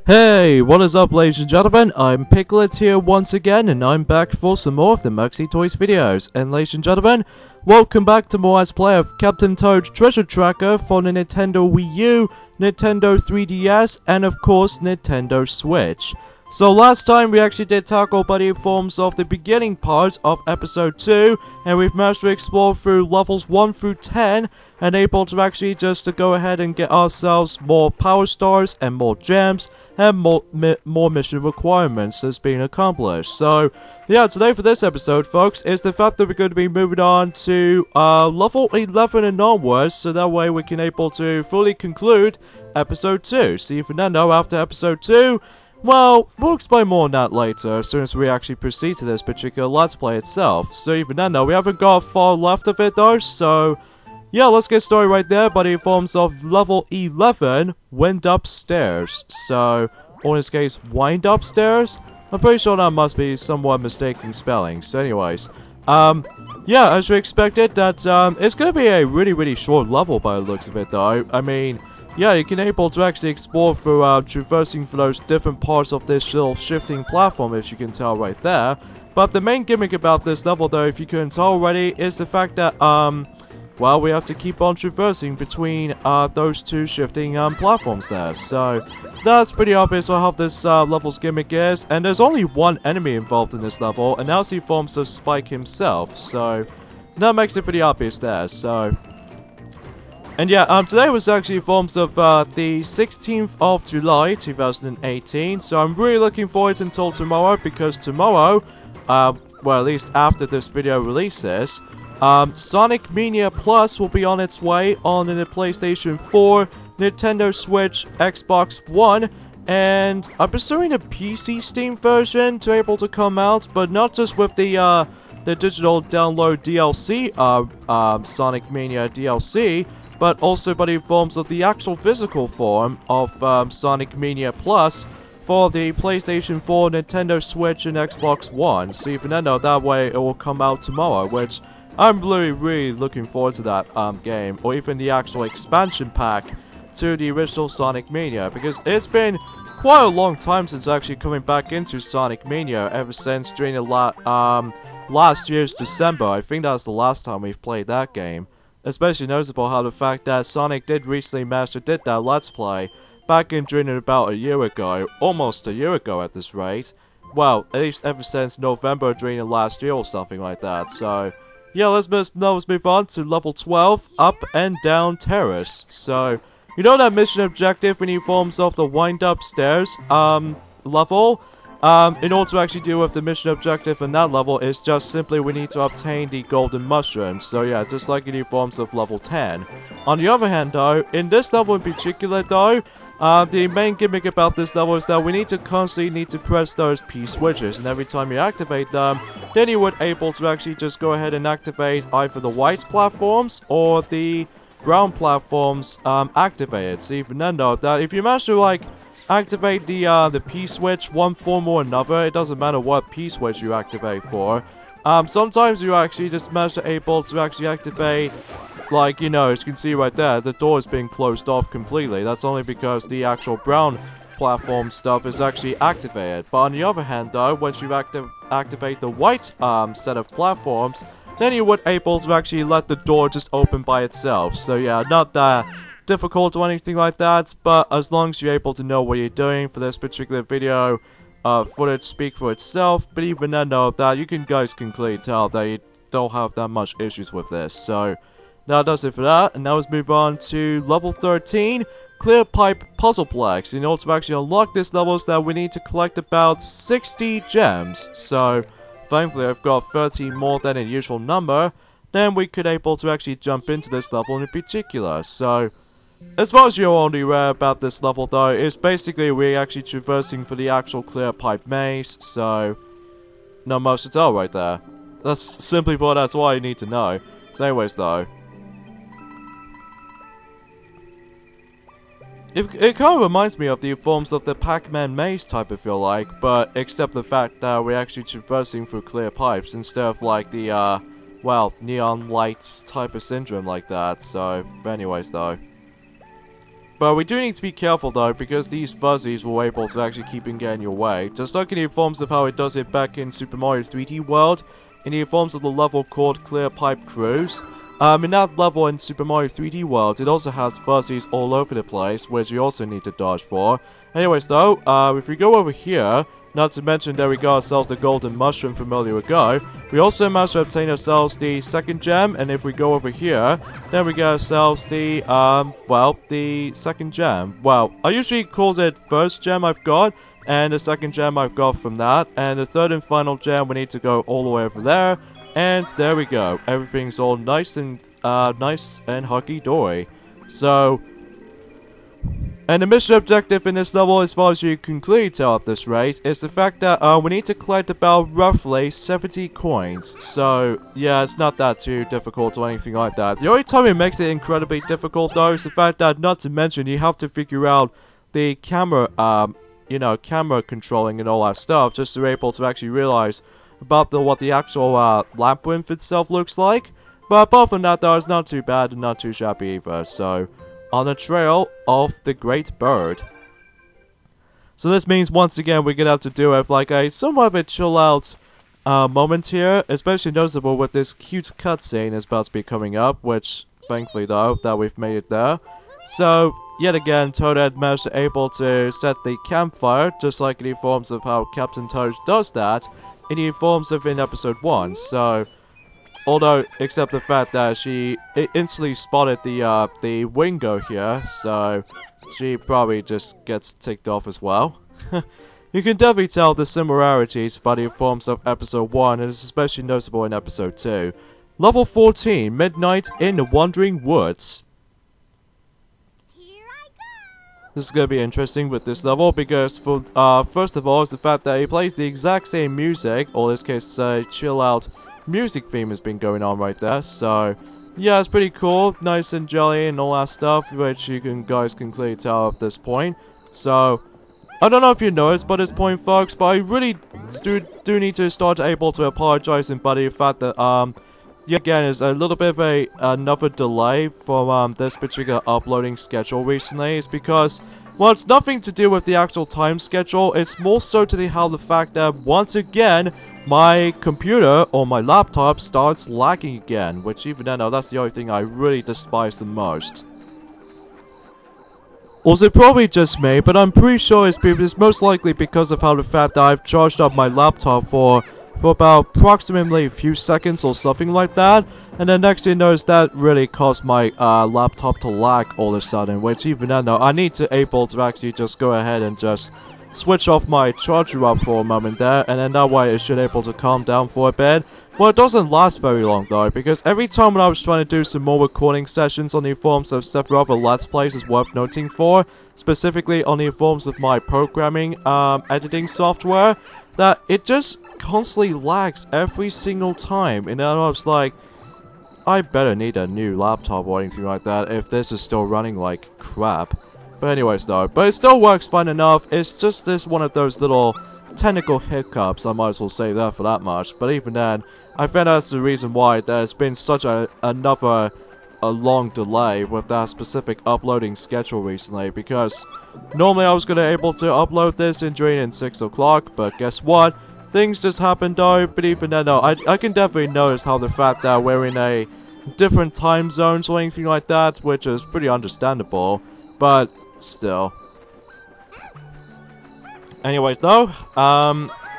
Hey, what is up ladies and gentlemen, I'm Piglet here once again and I'm back for some more of the Maxi Toys videos. And ladies and gentlemen, welcome back to more Let's Play of Captain Toad's Treasure Tracker for the Nintendo Wii U, Nintendo 3DS, and of course Nintendo Switch. So last time we actually did tackle Buddy Forms of the beginning parts of episode 2, and we've managed to explore through levels 1 through 10, and able to actually just to go ahead and get ourselves more power stars and more gems, and more mission requirements that's being accomplished. So yeah, today for this episode folks, is the fact that we're going to be moving on to level 11 and onwards, so that way we can able to fully conclude episode 2. So if you don't know, after episode 2, well, we'll explain more on that later, as soon as we actually proceed to this particular Let's Play itself. So even then, though, we haven't got far left of it though, so yeah, let's get started right there. But in forms of level 11, Wind Upstairs. So, or in this case, Wind Upstairs? I'm pretty sure that must be somewhat mistaken spelling. So anyways, yeah, as you expected, that it's gonna be a really short level by the looks of it though. I mean, yeah, you can able to actually explore through traversing through those different parts of this little shifting platform, as you can tell right there. But the main gimmick about this level though, if you couldn't tell already, is the fact that well, we have to keep on traversing between those two shifting platforms there. So that's pretty obvious on how this level's gimmick is. And there's only one enemy involved in this level, and that's the forms of Spike himself. So that makes it pretty obvious there. So, and yeah, today was actually forms of the 16th of July 2018. So I'm really looking forward until tomorrow, because tomorrow, well, at least after this video releases, Sonic Mania Plus will be on its way on the PlayStation 4, Nintendo Switch, Xbox One, and I'm pursuing a PC Steam version to able to come out, but not just with the digital download DLC, Sonic Mania DLC, but also by the forms of the actual physical form of Sonic Mania Plus for the PlayStation 4, Nintendo Switch, and Xbox One. So even then, that way it will come out tomorrow, which I'm really looking forward to that game, or even the actual expansion pack to the original Sonic Mania, because it's been quite a long time since actually coming back into Sonic Mania, ever since during the last year's December. I think that was the last time we've played that game. Especially noticeable how the fact that Sonic did recently manage to did that Let's Play back in during about a year ago, almost a year ago at this rate. Well, at least ever since November during the last year or something like that. So yeah, let's move on to level 12, Up and Down Terrace. So, you know that mission objective when you forms of the Wind Upstairs level? In order to actually deal with the mission objective in that level, is just simply we need to obtain the golden mushroom. So yeah, just like in the forms of level 10. On the other hand though, in this level in particular though, the main gimmick about this level is that we need to constantly press those P switches, and every time you activate them, then you would able to actually just go ahead and activate either the white platforms or the brown platforms activated. So even then though, that if you manage to like activate the P switch one form or another, it doesn't matter what P switch you activate for. Sometimes you actually just manage to able to actually activate, like, you know, as you can see right there, the door is being closed off completely. That's only because the actual brown platform stuff is actually activated. But on the other hand though, once you activate the white set of platforms, then you would able to actually let the door just open by itself. So yeah, not that difficult or anything like that, but as long as you're able to know what you're doing for this particular video, footage speak for itself. But even then though, that you guys can clearly tell that you don't have that much issues with this. So now that's it for that, and now let's move on to level 13, Clear Pipe Puzzleplex. In order to actually unlock this level, that we need to collect about 60 gems. So thankfully I've got 13 more than the usual number, then we could able to actually jump into this level in particular. So as far as you're only aware about this level though, is basically we're actually traversing for the actual Clear Pipe maze, so not much to tell right there. That's simply put, that's all you need to know. So anyways though, it kind of reminds me of the forms of the Pac-Man maze type, I feel like, but except the fact that we're actually traversing through clear pipes instead of like the, well, neon lights type of syndrome like that. So, but anyways though. But we do need to be careful though, because these fuzzies were able to actually keep getting in your way. Just like in the forms of how it does it back in Super Mario 3D World, in the forms of the level called Clear Pipe Cruise. In that level in Super Mario 3D World, it also has fuzzies all over the place, which you also need to dodge for. Anyways though, if we go over here, not to mention that we got ourselves the golden mushroom from earlier ago, we also managed to obtain ourselves the second gem, and if we go over here, then we get ourselves the, well, the second gem. Well, I usually call it first gem I've got, and the second gem I've got from that, and the third and final gem we need to go all the way over there, and there we go. Everything's all nice and hunky-dory. So, and the mission objective in this level, as far as you can clearly tell at this rate, is the fact that we need to collect about roughly 70 coins. So, yeah, it's not that too difficult or anything like that. The only time it makes it incredibly difficult, though, is the fact that, not to mention, you have to figure out the camera, you know, camera controlling and all that stuff, just to be able to actually realize about what the actual labyrinth itself looks like. But apart from that, though, it's not too bad and not too shabby either. So, on the trail of the great bird. So this means once again we're gonna have to do with like a somewhat of a chill out moment here, especially noticeable with this cute cutscene is about to be coming up, which thankfully though that we've made it there. So yet again Toadette managed to able to set the campfire, just like in the forms of how Captain Toad does that in the forms of in episode 1. So although, except the fact that she instantly spotted the Wingo here, so she probably just gets ticked off as well. You can definitely tell the similarities by the forms of episode 1, and it's especially noticeable in episode 2. Level 14, Midnight in the Wandering Woods. This is going to be interesting with this level, because for first of all, is the fact that it plays the exact same music, or in this case, chill out music theme has been going on right there. So yeah, it's pretty cool, nice and jelly and all that stuff, which you guys can clearly tell at this point. So I don't know if you noticed by this point, folks, but I really do need to start able to apologize and buddy the fact that yeah, again, is a little bit of another delay from this particular uploading schedule recently. It's because, well, it's nothing to do with the actual time schedule. It's more so to the fact that once again my computer or my laptop starts lagging again, which even then, that's the only thing I really despise the most. Also, probably just me, but I'm pretty sure it's most likely because of how the fact that I've charged up my laptop for about approximately a few seconds or something like that, and then next thing you know is that really caused my laptop to lag all of a sudden, which even then though, I need to able to actually just go ahead and just switch off my charger up for a moment there, and then that way it should able to calm down for a bit. Well, it doesn't last very long though, because every time when I was trying to do some more recording sessions on the forms of several other Let's Plays is worth noting for, specifically on the forms of my programming editing software, that it just constantly lags every single time, and then I was like, I better need a new laptop or anything like that if this is still running like crap. But anyways though, but it still works fine enough. It's just this one of those little technical hiccups, I might as well say that for that much. But even then, I think that's the reason why there's been such a long delay with that specific uploading schedule recently, because normally I was gonna able to upload this in 6 o'clock, but guess what? Things just happened though. But even then though, I can definitely notice how the fact that we're in a different time zones or anything like that, which is pretty understandable, but still. Anyways though,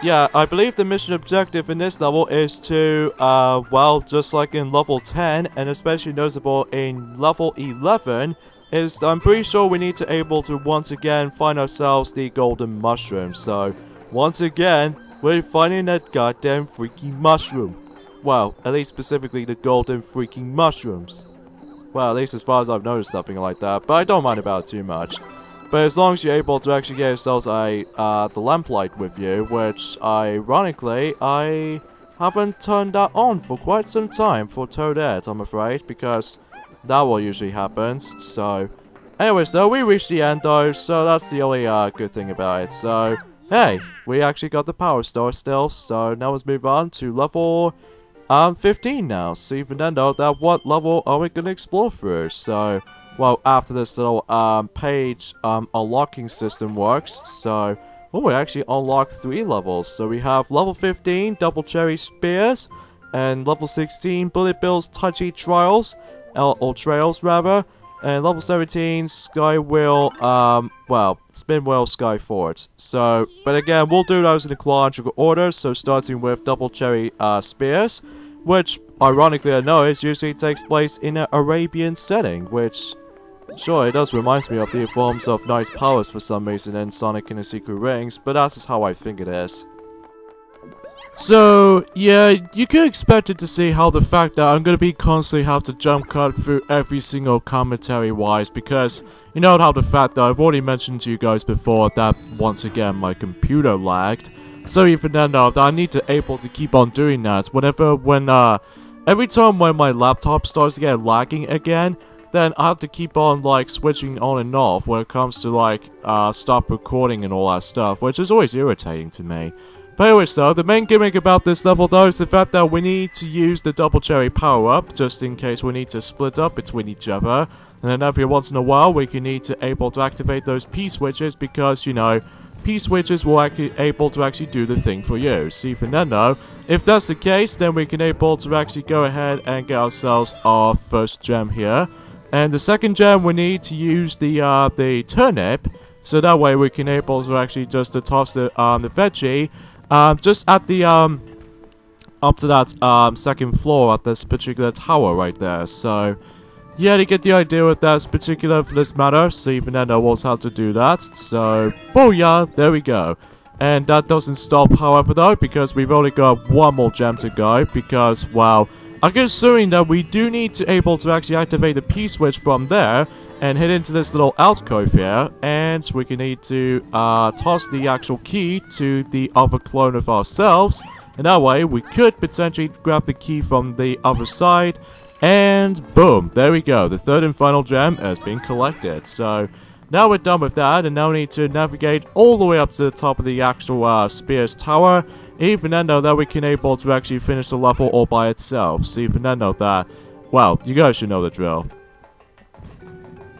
yeah, I believe the mission objective in this level is to, well, just like in level 10, and especially noticeable in level 11, is I'm pretty sure we need to able to once again find ourselves the golden mushroom. So, once again, we're finding that goddamn freaking mushroom. Well, at least specifically the golden freaking mushrooms. Well, at least as far as I've noticed something like that, but I don't mind about it too much. But as long as you're able to actually get yourselves the lamplight with you, which, ironically, I haven't turned that on for quite some time for Toadette, I'm afraid, because that what usually happens. So, anyways though, we reached the end though, so that's the only good thing about it. So, hey, we actually got the power star still, so now let's move on to level 15 now. So even then though, what level are we gonna explore through? So, well, after this little page unlocking system works. So, well, we actually unlocked 3 levels. So we have level 15 Double Cherry Spears, and level 16 Bullet Bill's Touchy Trials, or Trails rather, and level 17 Sky Wheel, well, Spin Wheel Sky Forts. So, but again, we'll do those in a chronological order. So starting with Double Cherry Spears, which, ironically enough, usually takes place in an Arabian setting, which, sure, it does remind me of the forms of Knight's Powers for some reason in Sonic and the Secret Rings, but that's just how I think it is. So, yeah, you could expect it to see how the fact that I'm gonna be constantly have to jump cut through every single commentary-wise, because you know how the fact that I've already mentioned to you guys before that, once again, my computer lagged. So even then, that I need to able to keep on doing that every time when my laptop starts to get lagging again, then I have to keep on, like, switching on and off when it comes to, like, stop recording and all that stuff, which is always irritating to me. But anyways though, the main gimmick about this level though is the fact that we need to use the Double Cherry power-up, just in case we need to split up between each other. And then every once in a while, we can need to able to activate those P-switches, because, you know, P-switches will actually able to actually do the thing for you. So even then though, if that's the case, then we can able to actually go ahead and get ourselves our first gem here. And the second gem, we need to use the turnip, so that way we can able to actually just toss the veggie just at the up to that second floor at this particular tower right there. So yeah, to get the idea with that particular for this matter, so even then knows how to do that. So booyah, there we go. And that doesn't stop, however, though, because we've only got one more gem to go, because, well, I'm assuming that we do need to able to actually activate the P-switch from there and hit into this little alcove here, and we can need to toss the actual key to the other clone of ourselves, and that way we could potentially grab the key from the other side, and boom, there we go, the third and final gem has been collected. So now we're done with that, and now we need to navigate all the way up to the top of the actual Spears Tower. Even then though, that we can able to actually finish the level all by itself. So even then though that, well, you guys should know the drill.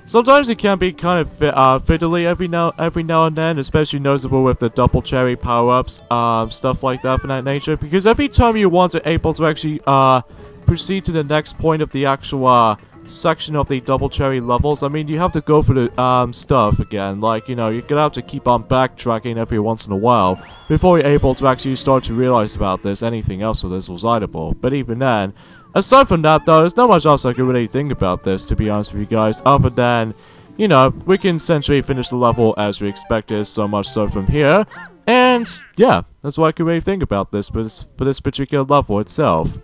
Sometimes it can be kind of fiddly every now and then, especially noticeable with the Double Cherry power-ups, stuff like that from that nature. Because every time you want to able to actually proceed to the next point of the actual section of the Double Cherry levels, I mean, you have to go for the stuff again. Like, you know, you're gonna have to keep on backtracking every once in a while before you're able to actually start to realize about this, anything else with this was editable. But even then, aside from that though, there's not much else I can really think about this, to be honest with you guys, other than, you know, we can essentially finish the level as we expected, so much so from here. And yeah, that's what I can really think about this for this particular level itself.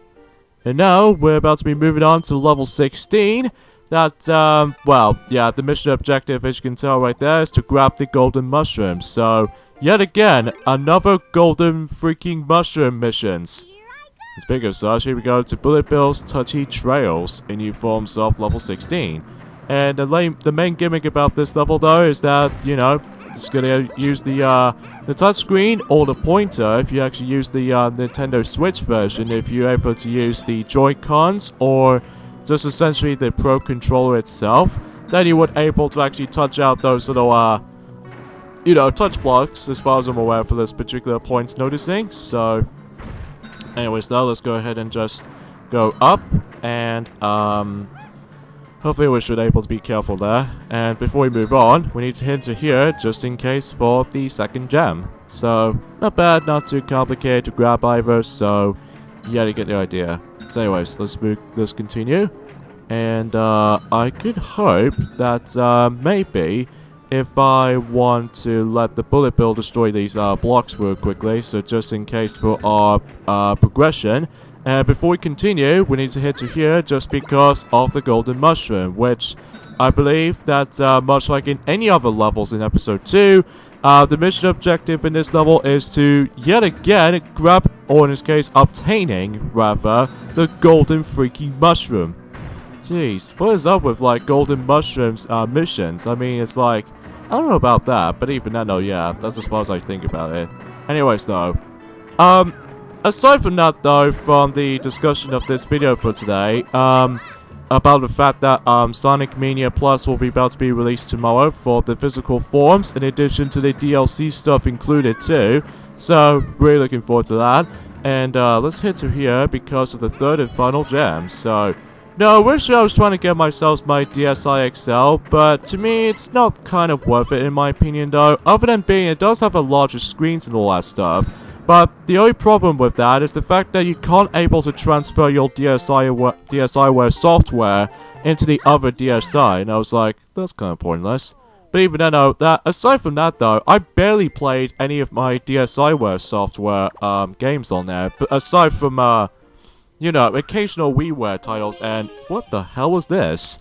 And now, we're about to be moving on to level 16. That, well, yeah, the mission objective, as you can tell right there, is to grab the golden mushroom. So, yet again, another golden freaking mushroom missions. Speaking of such, here we go to Bullet Bill's Touchy Trails in new forms of level 16. And the main gimmick about this level, though, is that, you know, it's gonna use the touchscreen or the pointer if you actually use the Nintendo Switch version, if you're able to use the Joy-Cons or just essentially the Pro Controller itself, then you would able to actually touch out those little, you know, touch blocks, as far as I'm aware, for this particular point noticing. So, anyways, though, let's go ahead and just go up, and, hopefully we should be able to be careful there. And before we move on, we need to hit to here, just in case, for the second gem. So, not bad, not too complicated to grab either, so, yeah, you get the idea. So anyways, let's continue. And, I could hope that, maybe, if I want to let the Bullet Bill destroy these, blocks real quickly, so just in case for our, progression. And before we continue, we need to head to here just because of the golden mushroom, which I believe that much like in any other levels in episode 2, the mission objective in this level is to yet again grab, or in this case obtaining rather, the golden freaking mushroom. Jeez, what is up with like golden mushrooms missions? I mean, it's like, I don't know about that, but even then, no, yeah, that's as far as I think about it. Anyways though, aside from that though, from the discussion of this video for today, about the fact that Sonic Mania Plus will be about to be released tomorrow for the physical forms, in addition to the DLC stuff included too. So, really looking forward to that. And let's head to here because of the third and final gem. So, no, I wish I was trying to get myself my DSi XL, but to me, it's not kind of worth it in my opinion though, other than being it does have a larger screens and all that stuff. But the only problem with that is the fact that you can't able to transfer your DSiWare software into the other DSi, and I was like, that's kind of pointless. But even then, aside from that though, I barely played any of my DSiWare software games on there, but aside from, you know, occasional WiiWare titles, and what the hell was this?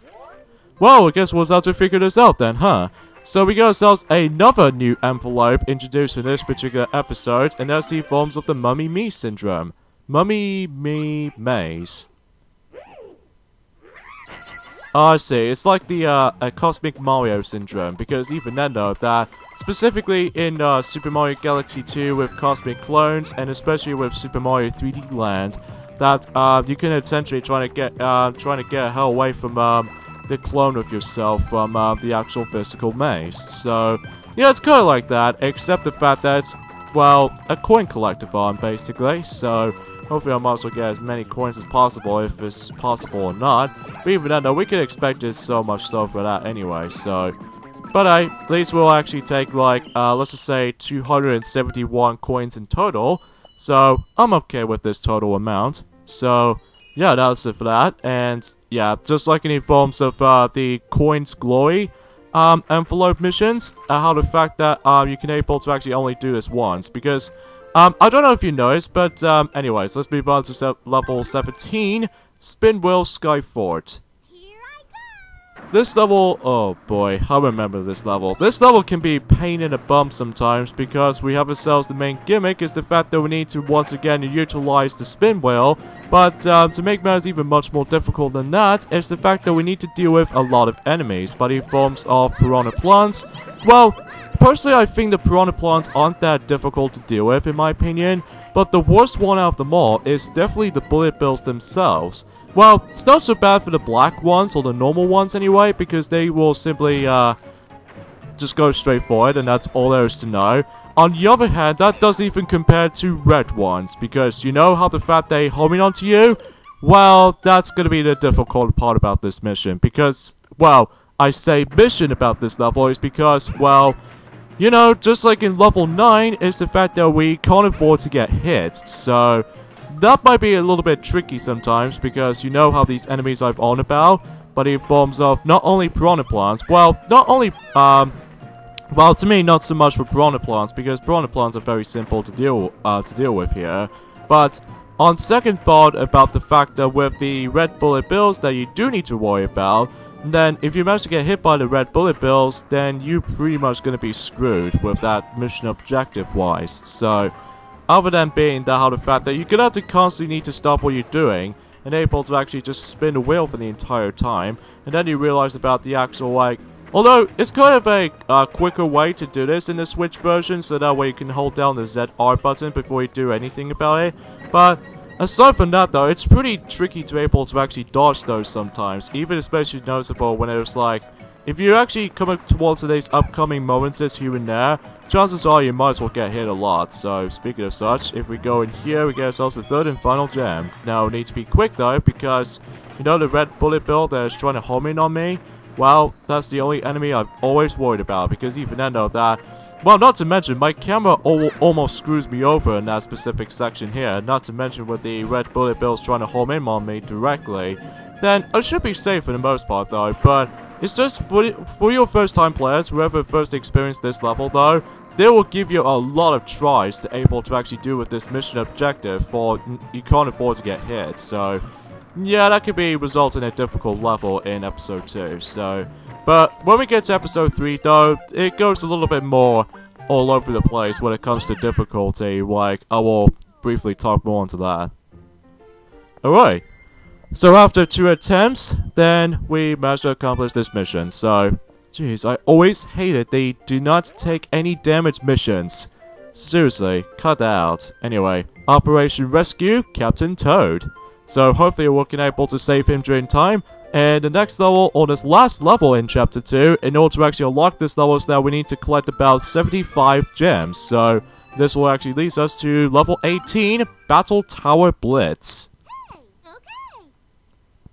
Well, I guess we'll have to figure this out then, huh? So we got ourselves another new envelope introduced in this particular episode, and that's the forms of the Mummy Me syndrome. Mummy Me Maze. Oh, I see. It's like the Cosmic Mario syndrome, because even then though, that specifically in Super Mario Galaxy 2 with Cosmic Clones, and especially with Super Mario 3D Land, that you can essentially trying to get hell away from the clone of yourself from the actual physical maze. So yeah, it's kind of like that, except the fact that it's, well, a coin collectathon basically. So hopefully I might as well get as many coins as possible, if it's possible or not. But even then though, we could expect it so much stuff for that anyway. So, but at least we'll actually take like let's just say 271 coins in total. So I'm okay with this total amount. So yeah, that's it for that. And yeah, just like in the forms of the Coins Glory envelope missions, how the fact that you can able to actually only do this once, because I don't know if you noticed, but anyways, let's move on to level 17, Spinwheel Sky Fort. This level, oh boy, I remember this level. This level can be a pain in the bum sometimes, because we have ourselves the main gimmick is the fact that we need to once again utilize the spin wheel, but to make matters even much more difficult than that is the fact that we need to deal with a lot of enemies, by the forms of piranha plants. Well, personally I think the piranha plants aren't that difficult to deal with in my opinion, but the worst one out of them all is definitely the bullet bills themselves. Well, it's not so bad for the black ones, or the normal ones anyway, because they will simply, just go straight forward, and that's all there is to know. On the other hand, that doesn't even compare to red ones, because you know how the fact they homing onto you? Well, that's gonna be the difficult part about this mission, because, well, I say mission about this level is because, well, you know, just like in level 9, is the fact that we can't afford to get hit, so that might be a little bit tricky sometimes, because you know how these enemies I've on about, but in forms of not only piranha plants, well, not only, well, to me, not so much for piranha plants, because piranha plants are very simple to deal with here, but on second thought about the fact that with the red bullet bills that you do need to worry about, then if you manage to get hit by the red bullet bills, then you're pretty much going to be screwed with that mission objective-wise, so other than being that how the fact that you're gonna have to constantly need to stop what you're doing and able to actually just spin the wheel for the entire time, and then you realize about the actual, like, although it's kind of a quicker way to do this in the Switch version, so that way you can hold down the ZR button before you do anything about it, but aside from that though, it's pretty tricky to able to actually dodge those sometimes, even especially noticeable when it was like, if you actually come towards these upcoming moments here and there, chances are you might as well get hit a lot. So, speaking of such, if we go in here, we get ourselves the third and final gem. Now, we need to be quick though, because, you know the red bullet bill that is trying to home in on me? Well, that's the only enemy I've always worried about, because even then though that, well, not to mention, my camera almost screws me over in that specific section here, not to mention with the red bullet bills trying to home in on me directly, then I should be safe for the most part though, but it's just for your first time players, whoever first experienced this level though, they will give you a lot of tries to able to actually do with this mission objective, for you can't afford to get hit, so yeah, that could be result in a difficult level in episode 2, so, but when we get to episode 3 though, it goes a little bit more all over the place when it comes to difficulty, like, I will briefly talk more into that. Alright. So after 2 attempts, then we managed to accomplish this mission. So, jeez, I always hated they do not take any damage missions. Seriously, cut that out. Anyway, Operation Rescue Captain Toad. So hopefully we're able to save him during time. And the next level, or this last level in Chapter 2, in order to actually unlock this level is that we need to collect about 75 gems. So this will actually lead us to level 18, Battle Tower Blitz.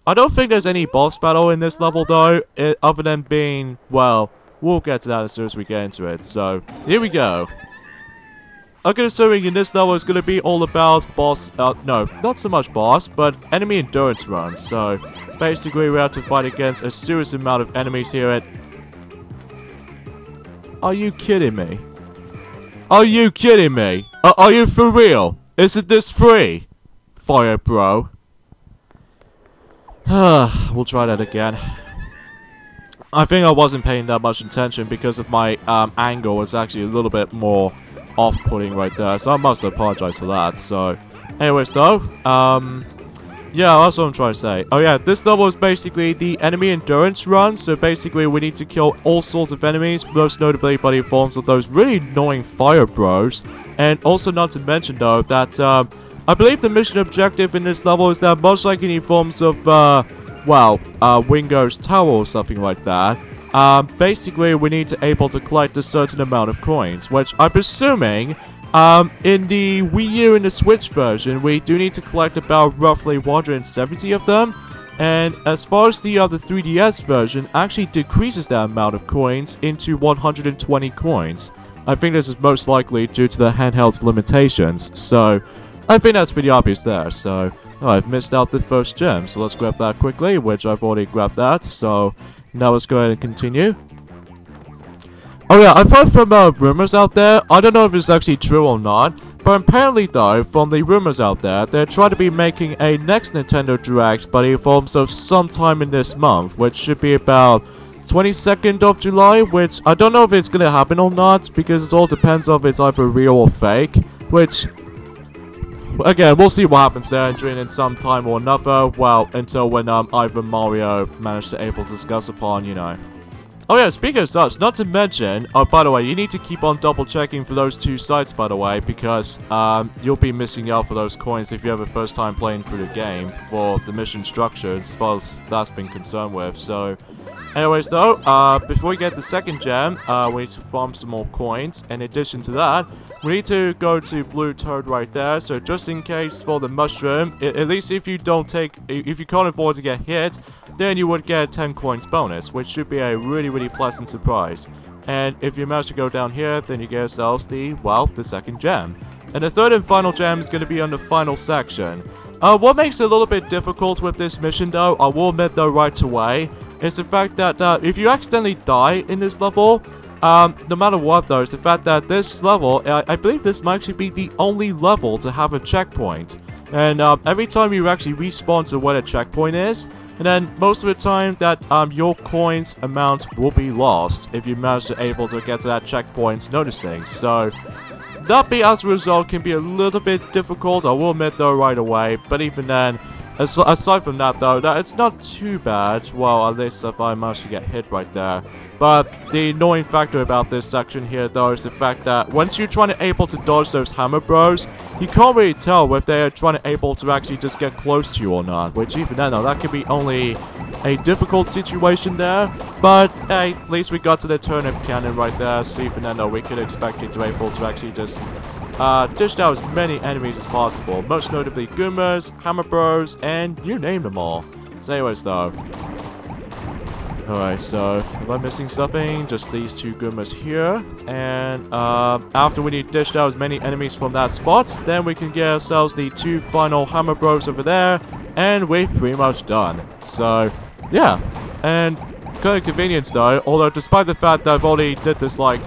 I don't think there's any boss battle in this level though, other than being, well, we'll get to that as soon as we get into it. So, here we go. Okay, assuming in this level is going to be all about boss, no, not so much boss, but enemy endurance runs. So, basically we have to fight against a serious amount of enemies here at... Are you kidding me? Are you kidding me? Are you for real? Isn't this free? Fire, bro. We'll try that again. I think I wasn't paying that much attention because of my angle was actually a little bit more off-putting right there, so I must apologize for that. So, anyways though, yeah, that's what I'm trying to say. Oh yeah, this level is basically the enemy endurance run, so basically we need to kill all sorts of enemies, most notably by the forms of those really annoying fire bros. And also not to mention though, that I believe the mission objective in this level is that most likely in forms of, Wingo's Tower or something like that. Basically we need to able to collect a certain amount of coins, which I'm assuming, in the Wii U and the Switch version, we do need to collect about roughly 170 of them. And as far as the other 3DS version, actually decreases that amount of coins into 120 coins. I think this is most likely due to the handheld's limitations, so I think that's pretty obvious there. So, I've missed out the first gem, so let's grab that quickly, which I've already grabbed that, so now let's go ahead and continue. Oh yeah, I've heard from rumors out there, I don't know if it's actually true or not, but apparently though, from the rumors out there, they're trying to be making a next Nintendo Direct, but in forms of sometime in this month, which should be about 22nd of July, which I don't know if it's gonna happen or not, because it all depends on if it's either real or fake, which... Again, we'll see what happens there during in some time or another, well, until when either Mario managed to able to discuss upon, you know. Oh yeah, speaking of such, not to mention, oh by the way, you need to keep on double checking for those two sites by the way, because you'll be missing out for those coins if you have a first time playing through the game for the mission structure as far as that's been concerned with, so... Anyways though, before we get the second gem, we need to farm some more coins. In addition to that, we need to go to Blue Toad right there. So just in case for the mushroom, at least if you if you can't afford to get hit, then you would get a 10 coins bonus, which should be a really pleasant surprise. And if you manage to go down here, then you get yourselves the second gem. And the third and final gem is going to be on the final section. What makes it a little bit difficult with this mission though, I will admit though right away, is the fact that if you accidentally die in this level, no matter what though, is the fact that this level, I believe this might actually be the only level to have a checkpoint. And every time you actually respawn to where the checkpoint is, and then most of the time that your coins amount will be lost if you manage to able to get to that checkpoint noticing. So that be as a result can be a little bit difficult, I will admit though right away, but even then, aside from that though, it's not too bad, well at least if I manage to get hit right there. But the annoying factor about this section here though is the fact that once you're trying to able to dodge those hammer bros, you can't really tell if they're trying to able to actually just get close to you or not, which even then though, that could be only a difficult situation there. But hey, at least we got to the turnip cannon right there, so even then though, we could expect it to able to actually just dished out as many enemies as possible, most notably Goombas, Hammer Bros, and you name them all. So anyways though, alright, so am I missing something? Just these two Goombas here, and after we dished out as many enemies from that spot, then we can get ourselves the two final Hammer Bros over there, and we're pretty much done. So yeah, and kind of convenience though, although despite the fact that I've already did this like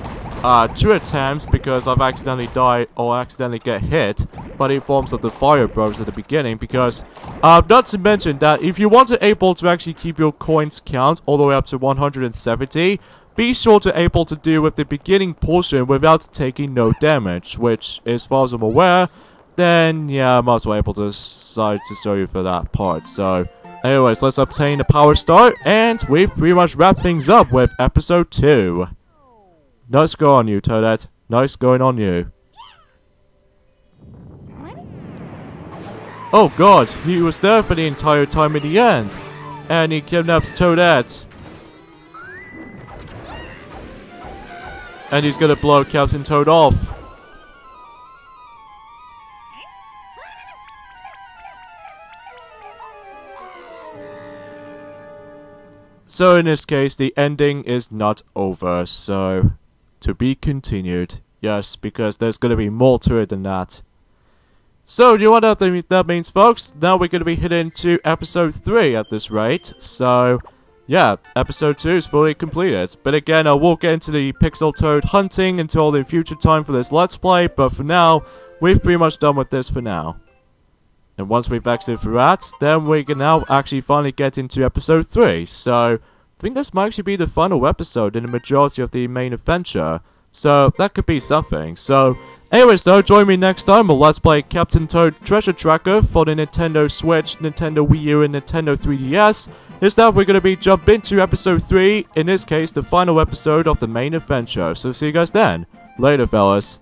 2 attempts because I've accidentally died or accidentally get hit by the forms of the fire bros at the beginning, because not to mention that if you want to able to actually keep your coins count all the way up to 170, be sure to able to do with the beginning portion without taking no damage, which as far as I'm aware, then yeah, I'm also able to decide to show you for that part. So anyways, let's obtain the power star, and we've pretty much wrapped things up with episode 2. Nice go on you, Toadette. Nice going on you. Oh god, he was there for the entire time at the end. And he kidnaps Toadette. And he's gonna blow Captain Toad off. So in this case, the ending is not over, so to be continued. Yes, because there's gonna be more to it than that. So, you know what that means, folks? Now we're gonna be heading to episode 3 at this rate. So, yeah, episode 2 is fully completed. But again, I will get into the Pixel Toad hunting until the future time for this Let's Play, but for now, we've pretty much done with this for now. And once we've exited through that, then we can now actually finally get into episode 3. So, I think this might actually be the final episode in the majority of the main adventure. So, that could be something. So, anyways though, join me next time on Let's Play Captain Toad Treasure Tracker for the Nintendo Switch, Nintendo Wii U, and Nintendo 3DS. Is that we're going to be jumping into episode 3, in this case, the final episode of the main adventure. So, see you guys then. Later, fellas.